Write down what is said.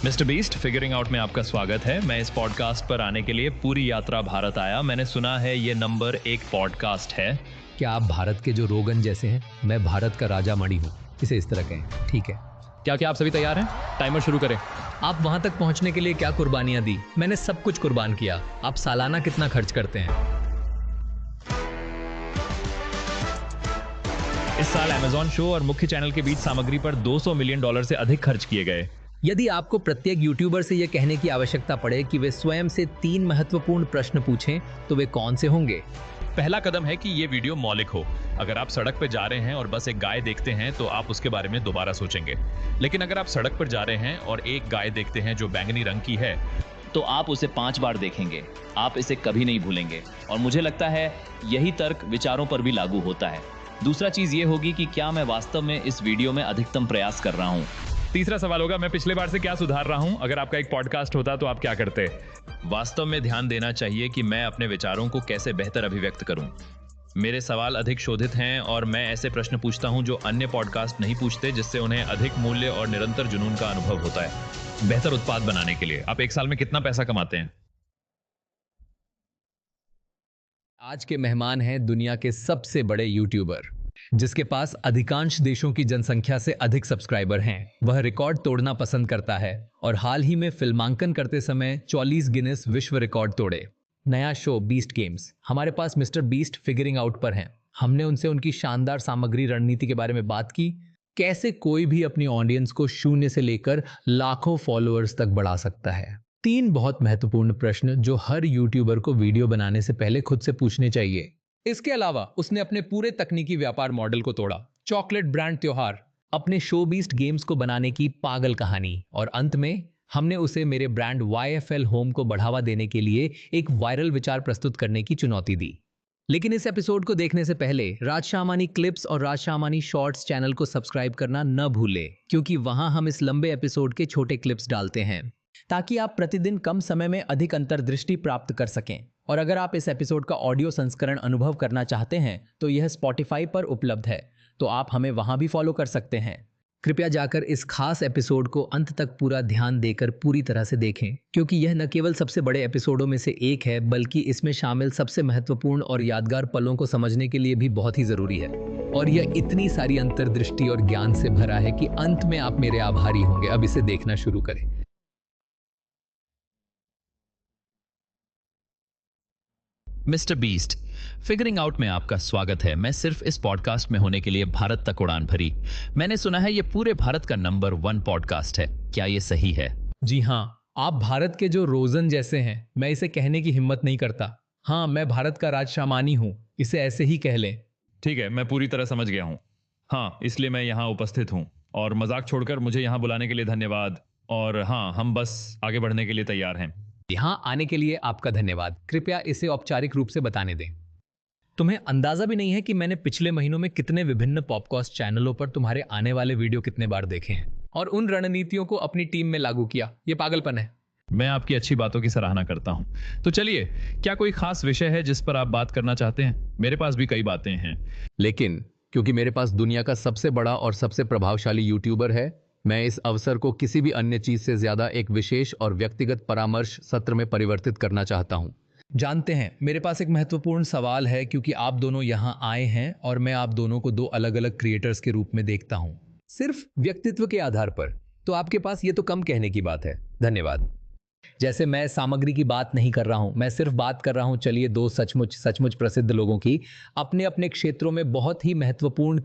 Mister beast figuring out में आपका स्वागत है। मैं इस पॉडकास्ट पर आने के लिए पूरी यात्रा भारत आया। मैंने सुना है ये नंबर 1 पॉडकास्ट है। क्या आप भारत के जो रोगन जैसे हैं? मैं भारत का राजा मणि हूँ, इसे इस तरह कहें, ठीक है? क्या आप सभी तैयार हैं? टाइमर शुरू करें। आप वहां तक पहुंचने के लिए क्या कुर्बानियां दी? मैंने सब कुछ कुर्बान किया। आप सालाना कितना खर्च करते हैं? इस साल अमेज़न शो और मुख्य चैनल के बीच सामग्री पर $200 मिलियन से अधिक खर्च किए गए। यदि आपको प्रत्येक यूट्यूबर से यह कहने की आवश्यकता पड़े कि वे स्वयं से 3 महत्वपूर्ण प्रश्न पूछें, तो वे कौन से होंगे? पहला कदम है कि ये वीडियो मौलिक हो। अगर आप सड़क पर जा रहे हैं और बस एक गाय देखते हैं तो आप उसके बारे में दोबारा सोचेंगे। लेकिन अगर आप सड़क पर जा रहे हैं और एक गाय देखते हैं जो बैंगनी रंग की है, तो आप उसे 5 बार देखेंगे। आप इसे कभी नहीं भूलेंगे। और मुझे लगता है यही तर्क विचारों पर भी लागू होता है। दूसरा चीज ये होगी कि क्या मैं वास्तव में इस वीडियो में अधिकतम प्रयास कर रहा हूँ। तीसरा सवाल होगा, मैं पिछले बार से क्या सुधार रहा हूं? अगर आपका एक पॉडकास्ट होता तो आप क्या करते? वास्तव में ध्यान देना चाहिए कि मैं अपने विचारों को कैसे बेहतर अभिव्यक्त करूं। मेरे सवाल अधिक शोधित हैं और मैं ऐसे प्रश्न पूछता हूं जो अन्य पॉडकास्ट नहीं पूछते, जिससे उन्हें अधिक मूल्य और निरंतर जुनून का अनुभव होता है बेहतर उत्पाद बनाने के लिए। आप एक साल में कितना पैसा कमाते हैं? आज के मेहमान हैं दुनिया के सबसे बड़े यूट्यूबर, जिसके पास अधिकांश देशों की जनसंख्या से अधिक सब्सक्राइबर हैं। वह रिकॉर्ड तोड़ना पसंद करता है और हाल ही में फिल्मांकन करते समय 44 गिनेस विश्व रिकॉर्ड तोड़े। नया शो बीस्ट गेम्स हमारे पास मिस्टर बीस्ट फिगरिंग आउट पर हैं। हमने उनसे उनकी शानदार सामग्री रणनीति के बारे में बात की, कैसे कोई भी अपनी ऑडियंस को शून्य से लेकर लाखों फॉलोअर्स तक बढ़ा सकता है। 3 बहुत महत्वपूर्ण प्रश्न जो हर यूट्यूबर को वीडियो बनाने से पहले खुद से पूछने चाहिए। इसके अलावा उसने अपने पूरे तकनीकी व्यापार मॉडल को तोड़ा, चॉकलेट ब्रांड त्योहार, अपने शो बीस्ट गेम्स को बनाने की पागल कहानी, और अंत में हमने उसे मेरे ब्रांड YFL होम को बढ़ावा देने के लिए एक वायरल विचार प्रस्तुत करने की चुनौती दी। लेकिन इस एपिसोड को देखने से पहले राज शामानी क्लिप्स और राज शामानी शॉर्ट्स चैनल को सब्सक्राइब करना न भूले, क्योंकि वहां हम इस लंबे एपिसोड के छोटे क्लिप्स डालते हैं ताकि आप प्रतिदिन कम समय में अधिक अंतर्दृष्टि प्राप्त कर सकें। और अगर आप इस एपिसोड का ऑडियो संस्करण अनुभव करना चाहते हैं तो यह स्पॉटिफाई पर उपलब्ध है, तो आप हमें वहां भी फॉलो कर सकते हैं। कृपया जाकर इस खास एपिसोड को अंत तक पूरा ध्यान देकर पूरी तरह से देखें, क्योंकि यह न केवल सबसे बड़े एपिसोडों में से एक है, बल्कि इसमें शामिल सबसे महत्वपूर्ण और यादगार पलों को समझने के लिए भी बहुत ही जरूरी है। और यह इतनी सारी अंतर्दृष्टि और ज्ञान से भरा है कि अंत में आप मेरे आभारी होंगे। अब इसे देखना शुरू करें। मिस्टर बीस्ट फिगरिंग आउट में आपका स्वागत है। मैं सिर्फ इस पॉडकास्ट में होने के लिए भारत तक उड़ान भरी। मैंने सुना है ये पूरे भारत का नंबर 1 पॉडकास्ट है। क्या ये सही है? जी हाँ, आप भारत के जो रोजन जैसे हैं। मैं इसे कहने की हिम्मत नहीं करता। हाँ, मैं भारत का राज शामानी हूँ, इसे ऐसे ही कह लें। ठीक है, मैं पूरी तरह समझ गया हूँ। हाँ, इसलिए मैं यहाँ उपस्थित हूँ। और मजाक छोड़कर मुझे यहाँ बुलाने के लिए धन्यवाद। और हाँ, हम बस आगे बढ़ने के लिए तैयार हैं। यहाँ आने के लिए आपका धन्यवाद। कृपया इसे औपचारिक रूप से बताने दें। तुम्हें अंदाजा भी नहीं है कि मैंने पिछले महीनों में कितने विभिन्न पॉडकास्ट चैनलों पर तुम्हारे आने वाले वीडियो कितने बार देखे हैं और उन रणनीतियों को अपनी टीम में लागू किया। ये पागलपन है। मैं आपकी अच्छी बातों की सराहना करता हूँ। तो चलिए, क्या कोई खास विषय है जिस पर आप बात करना चाहते हैं? मेरे पास भी कई बातें हैं, लेकिन क्योंकि मेरे पास दुनिया का सबसे बड़ा और सबसे प्रभावशाली यूट्यूबर है, मैं इस अवसर को किसी भी अन्य चीज से ज्यादा एक विशेष और व्यक्तिगत परामर्श सत्र में परिवर्तित करना चाहता हूं। जानते हैं, मेरे पास एक महत्वपूर्ण सवाल है, क्योंकि आप दोनों यहां आए हैं और मैं आप दोनों को 2 अलग अलग क्रिएटर्स के रूप में देखता हूं, सिर्फ व्यक्तित्व के आधार पर। तो आपके पास ये तो कम कहने की बात है। धन्यवाद। जैसे मैं सामग्री की बात नहीं कर रहा हूं, मैं सिर्फ बात कर रहा हूं, चलिए, 2 सचमुच प्रसिद्ध लोगों की, अपने अपने क्षेत्रों में बहुत ही महत्वपूर्ण